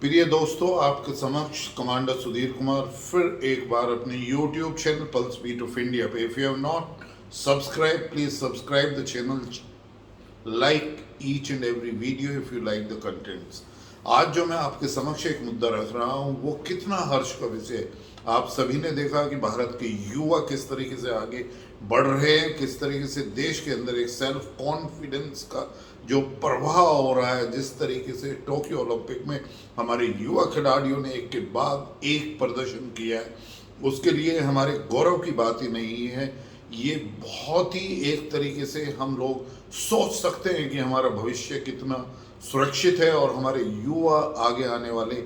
प्रिय दोस्तों, आपके समक्ष कमांडर सुधीर कुमार फिर एक बार अपने YouTube channel pulse beat of India पे, if you have not subscribe, please subscribe the channel, like each and every video if you like the contents. आज जो मैं आपके समक्ष एक मुद्दा रख रहा हूं वो कितना हर्ष का विषय है। आप सभी ने देखा कि भारत के युवा किस तरीके से आगे बढ़ रहे हैं, किस तरीके से देश के अंदर एक सेल्फ कॉन्फिडेंस का जो प्रभाव हो रहा है, जिस तरीके से टोक्यो ओलंपिक में हमारे युवा खिलाड़ियों ने एक के बाद एक प्रदर्शन किया है, उसके लिए हमारे गौरव की बात ही नहीं है। ये बहुत ही एक तरीके से हम लोग सोच सकते हैं कि हमारा भविष्य कितना सुरक्षित है और हमारे युवा आगे आने वाले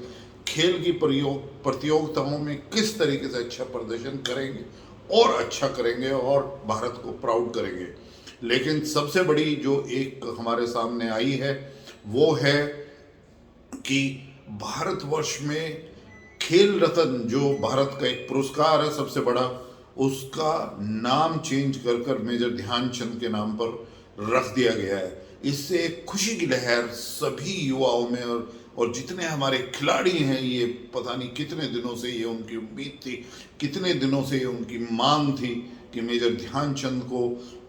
खेल की प्रतियोगिताओं में किस तरीके से अच्छा प्रदर्शन करेंगे और अच्छा करेंगे और भारत को प्राउड करेंगे। लेकिन सबसे बड़ी जो एक हमारे सामने आई है वो है कि भारतवर्ष में खेल रत्न जो भारत का एक पुरस्कार है सबसे बड़ा, उसका नाम चेंज कर मेजर ध्यानचंद के नाम पर रख दिया गया है। इससे एक खुशी की लहर सभी युवाओं में और जितने हमारे खिलाड़ी हैं, ये पता नहीं कितने दिनों से ये उनकी उम्मीद थी, कितने दिनों से ये उनकी मांग थी कि मेजर ध्यानचंद को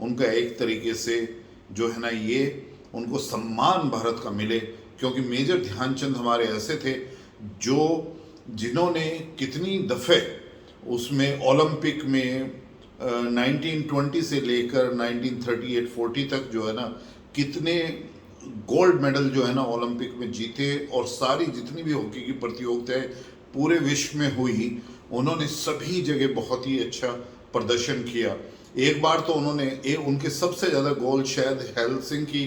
उनका एक तरीके से जो है ना ये उनको सम्मान भारत का मिले। क्योंकि मेजर ध्यानचंद हमारे ऐसे थे जो जिन्होंने कितनी दफ़े उसमें ओलंपिक में 1920 से लेकर 1938-40 तक जो है ना कितने गोल्ड मेडल जो है ना ओलंपिक में जीते, और सारी जितनी भी हॉकी की प्रतियोगिताएं पूरे विश्व में हुई, उन्होंने सभी जगह बहुत ही अच्छा प्रदर्शन किया। एक बार तो उनके सबसे ज़्यादा गोल शायद हेलसिंकी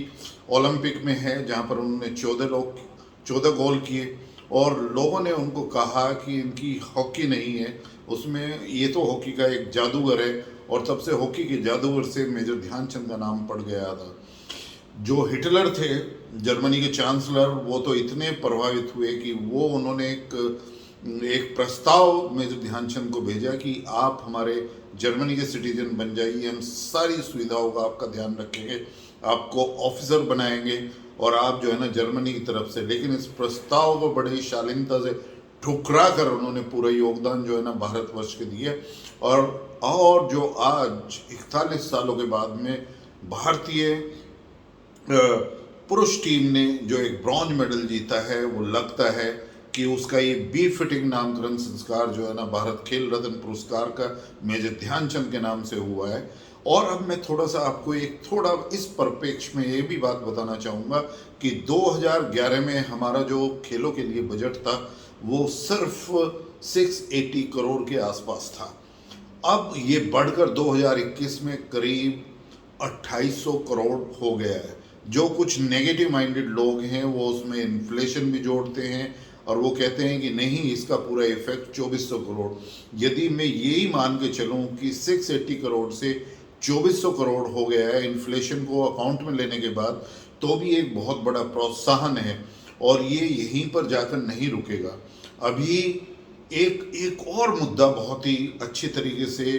ओलंपिक में है, जहाँ पर उन्होंने 14 गोल किए, और लोगों ने उनको कहा कि इनकी हॉकी नहीं है, उसमें ये तो हॉकी का एक जादूगर है, और तब से हॉकी के जादूगर से मेजर ध्यानचंद का नाम पड़ गया था। जो हिटलर थे, जर्मनी के चांसलर, वो तो इतने प्रभावित हुए कि वो उन्होंने एक प्रस्ताव मेजर ध्यानचंद को भेजा कि आप हमारे जर्मनी के सिटीजन बन जाइए, हम सारी सुविधाओं का आपका ध्यान रखेंगे, आपको ऑफिसर बनाएंगे और आप जो है ना जर्मनी की तरफ से। लेकिन इस प्रस्ताव को बड़े ही शालीनता से ठुकरा कर उन्होंने पूरा योगदान जो है ना भारतवर्ष के दिया, और जो आज 41 सालों के बाद में भारतीय पुरुष टीम ने जो एक ब्रॉन्ज मेडल जीता है, वो लगता है कि उसका ये बी फिटिंग नामकरण संस्कार जो है ना भारत खेल रत्न पुरस्कार का मेजर ध्यानचंद के नाम से हुआ है। और अब मैं थोड़ा सा आपको थोड़ा इस परिप्रेक्ष्य में ये भी बात बताना चाहूँगा कि 2011 में हमारा जो खेलों के लिए बजट था वो सिर्फ 680 करोड़ के आसपास था। अब ये बढ़कर 2021 में करीब 2800 करोड़ हो गया है। जो कुछ नेगेटिव माइंडेड लोग हैं वो उसमें इन्फ्लेशन भी जोड़ते हैं और वो कहते हैं कि नहीं, इसका पूरा इफेक्ट 2400 करोड़। यदि मैं यही मान के चलूँ कि 680 करोड़ से 2400 करोड़ हो गया है इन्फ्लेशन को अकाउंट में लेने के बाद, तो भी एक बहुत बड़ा प्रोत्साहन है, और ये यहीं पर जाकर नहीं रुकेगा। अभी एक और मुद्दा बहुत ही अच्छी तरीके से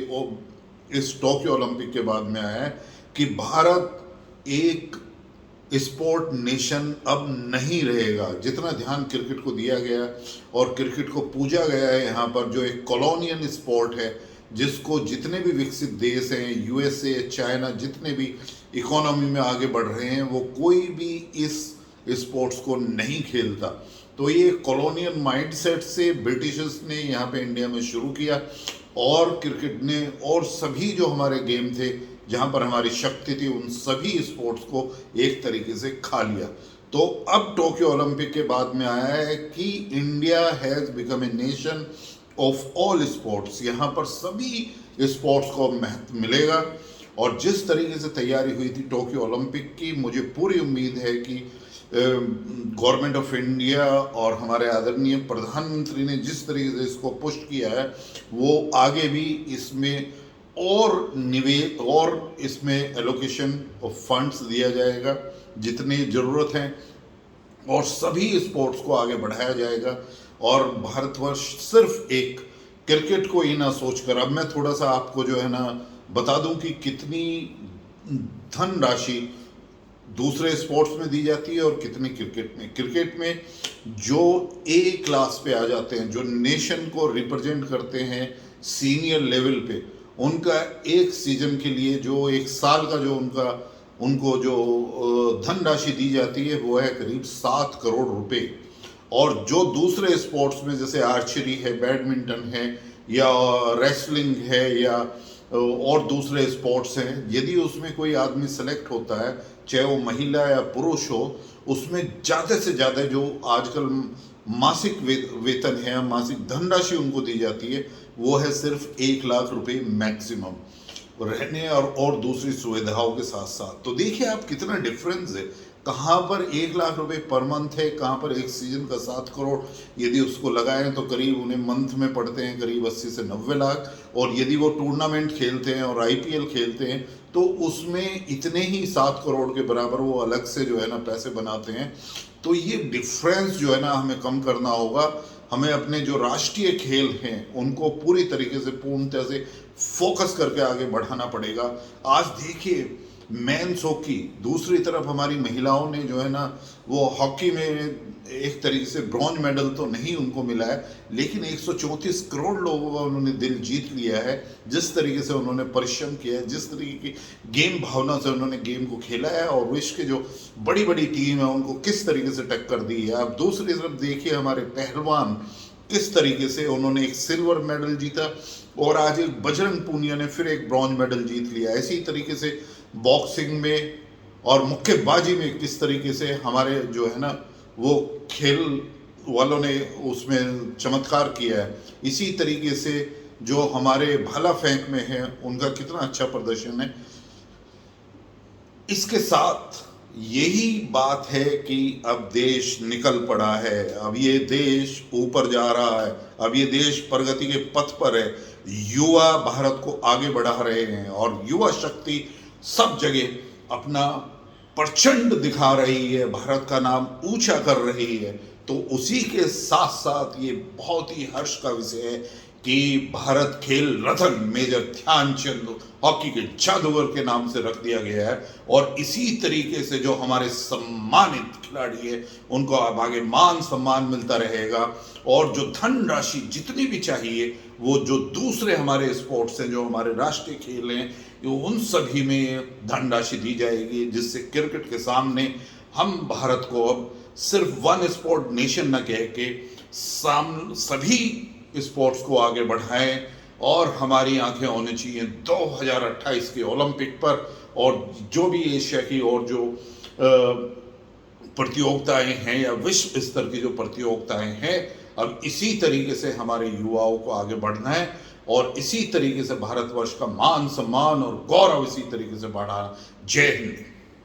इस टोक्यो ओलंपिक के बाद में आया है कि भारत एक स्पोर्ट नेशन अब नहीं रहेगा। जितना ध्यान क्रिकेट को दिया गया और क्रिकेट को पूजा गया है यहाँ पर, जो एक कॉलोनियल स्पोर्ट है जिसको जितने भी विकसित देश हैं, यूएसए, चाइना, जितने भी इकोनॉमी में आगे बढ़ रहे हैं, वो कोई भी इस स्पोर्ट्स को नहीं खेलता। तो ये कॉलोनियल माइंडसेट से ब्रिटिशर्स ने यहाँ पे इंडिया में शुरू किया, और क्रिकेट ने और सभी जो हमारे गेम थे जहाँ पर हमारी शक्ति थी, उन सभी स्पोर्ट्स को एक तरीके से खा लिया। तो अब टोक्यो ओलंपिक के बाद में आया है कि India has become a nation of all sports. यहाँ पर सभी स्पोर्ट्स को महत्व मिलेगा, और जिस तरीके से तैयारी हुई थी टोक्यो ओलंपिक की, मुझे पूरी उम्मीद है कि गवर्नमेंट ऑफ इंडिया और हमारे आदरणीय प्रधानमंत्री ने जिस तरीके से इसको पुश किया है, वो आगे भी इसमें और निवेश और इसमें एलोकेशन ऑफ फंड्स दिया जाएगा जितनी ज़रूरत है, और सभी स्पोर्ट्स को आगे बढ़ाया जाएगा। और भारतवर्ष सिर्फ एक क्रिकेट को ही ना सोचकर, अब मैं थोड़ा सा आपको जो है ना बता दूं कि कितनी धनराशि दूसरे स्पोर्ट्स में दी जाती है और कितनी क्रिकेट में जो ए क्लास पे आ जाते हैं, जो नेशन को रिप्रेजेंट करते हैं सीनियर लेवल पे, उनका एक सीजन के लिए जो एक साल का जो उनको जो धनराशि दी जाती है वो है करीब 7 करोड़ रुपए। और जो दूसरे स्पोर्ट्स में जैसे आर्चरी है, बैडमिंटन है, या रेसलिंग है, या और दूसरे स्पोर्ट्स हैं, यदि उसमें कोई आदमी सेलेक्ट होता है, चाहे वो महिला या पुरुष हो, उसमें ज़्यादा से ज़्यादा जो आजकल मासिक वेतन है, मासिक धनराशि उनको दी जाती है, वो है सिर्फ 1 लाख रुपए मैक्सिमम, रहने और दूसरी सुविधाओं के साथ साथ। तो देखिए आप कितना डिफरेंस है, कहाँ पर 1 लाख रुपए पर मंथ है, कहाँ पर एक सीजन का 7 करोड़। यदि उसको लगाएं तो करीब उन्हें मंथ में पड़ते हैं करीब 80 से 90 लाख। और यदि वो टूर्नामेंट खेलते हैं और आईपीएल खेलते हैं तो उसमें इतने ही 7 करोड़ के बराबर वो अलग से जो है ना पैसे बनाते हैं। तो ये डिफरेंस जो है ना हमें कम करना होगा। हमें अपने जो राष्ट्रीय खेल हैं उनको पूरी तरीके से पूर्णतः से फोकस करके आगे बढ़ाना पड़ेगा। आज देखिए मेंस हॉकी, दूसरी तरफ हमारी महिलाओं ने जो है ना वो हॉकी में एक तरीके से ब्रॉन्ज मेडल तो नहीं उनको मिला है, लेकिन 134 करोड़ लोगों का उन्होंने दिल जीत लिया है। जिस तरीके से उन्होंने परिश्रम किया है, जिस तरीके की गेम भावना से उन्होंने गेम को खेला है, और विश्व की जो बड़ी बड़ी टीम है उनको किस तरीके से टक्कर दी है। आप दूसरी तरफ देखिए हमारे पहलवान किस तरीके से उन्होंने एक सिल्वर मेडल जीता, और आज एक बजरंग पूनिया ने फिर एक ब्रॉन्ज मेडल जीत लिया। इसी तरीके से बॉक्सिंग में और मुक्केबाजी में किस तरीके से हमारे जो है ना वो खेल वालों ने उसमें चमत्कार किया है। इसी तरीके से जो हमारे भाला फेंक में है उनका कितना अच्छा प्रदर्शन है। इसके साथ यही बात है कि अब देश निकल पड़ा है, अब ये देश ऊपर जा रहा है, अब ये देश प्रगति के पथ पर है। युवा भारत को आगे बढ़ा रहे हैं और युवा शक्ति सब जगह अपना प्रचंड दिखा रही है, भारत का नाम ऊंचा कर रही है। तो उसी के साथ साथ ये बहुत ही हर्ष का विषय है कि भारत खेल रत्न मेजर ध्यानचंद हॉकी के जादूगर के नाम से रख दिया गया है। और इसी तरीके से जो हमारे सम्मानित खिलाड़ी है उनको अब आगे मान सम्मान मिलता रहेगा। और जो धनराशि जितनी भी चाहिए वो जो दूसरे हमारे स्पोर्ट्स हैं, जो हमारे राष्ट्रीय खेल हैं, उन सभी में धनराशि दी जाएगी, जिससे क्रिकेट के सामने हम भारत को अब सिर्फ वन स्पोर्ट नेशन न कह के सभी स्पोर्ट्स को आगे बढ़ाएं। और हमारी आंखें होनी चाहिए 2028 के ओलंपिक पर, और जो भी एशिया की और जो प्रतियोगिताएं हैं या विश्व स्तर की जो प्रतियोगिताएं हैं, अब इसी तरीके से हमारे युवाओं को आगे बढ़ना है और इसी तरीके से भारतवर्ष का मान सम्मान और गौरव इसी तरीके से बढ़ाना। जय हिंद।